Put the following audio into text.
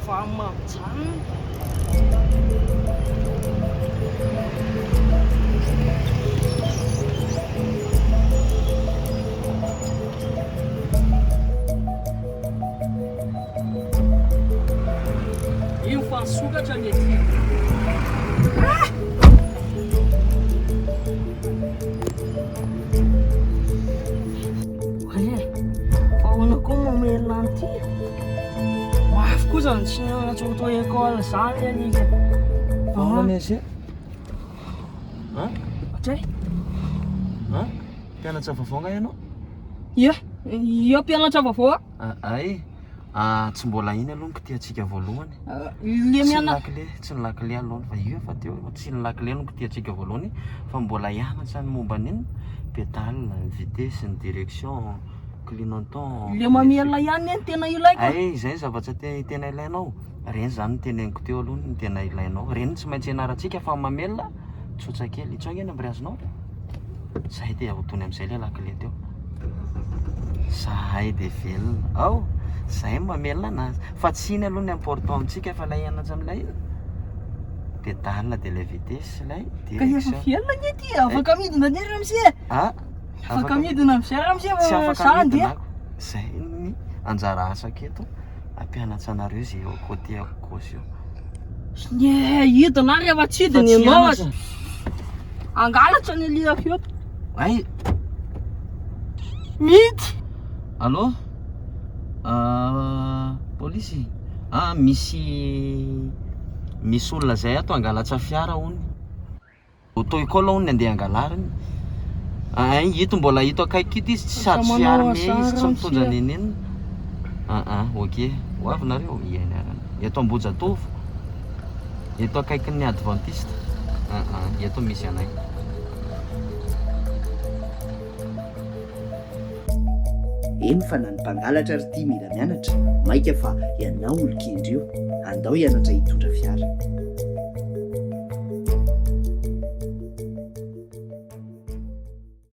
fa mamitsana. Io fansokatra mety. Fahoana koa mamelona an'ity. Mafy koa zany tsy natsoto école zany anika. Misy Atray? Mpianatra vaovao nga ianao? Io mpianatra vaovao. Ay, tsy mbola iny aloha kitiantsika voalohany. Le miana Tsy ny lakile aloha fa io efa teo tsy ny lakile aloha kitiantsika voalohany fa mbola hianatra ny momba an'iny pédale, ny vitesse, ny direction, clignotant. le mamelona ihany any tena ilaiko. Ay, zay zavatra tena ilainao. Reny zany ny teneniko teo aloha ny tena ilainao. Reny tsy maintsy ianarantsika fa mamelona tsotra kely. Itsao eny ambirazonao. Zahay dia avotony amin'izay le lakile teo. Zahay dia velona. Ao, zahay mamelona anazy. Fa tsy iny aloha ny important amintsika fa ilay ianatra amin'ilay pédale dia ilay vitesse ilay Ka efa direction. velona ny ety. Afaka midina ny ramose. Afaka midina amin'izay ramose Tsy afaka zany dia. midina. Zay ny anjara asa aketo. Ampianatra anareo zay eo côté gauche io. Hidina rehefa tsy hidina ianao angalatra ny liako eto. Ay, Mity. allô? Polisy? Misy olona zay ato angalatra fiara hony. Auto école hony andeha angalariny. Ay, hito mbola hito akaiky ito izy tsy sady fiara me izy tsy mitondra nenenina. Ok. Ho avy nareo ianarana. Eto Ambohijatovo. Eto akaikin'ny Adventiste. Eto misy anay. Eny fa na ny mpangalatra ry tia mila mianatra maika fa ianao olokindro io andao hianatra hitondra fiara.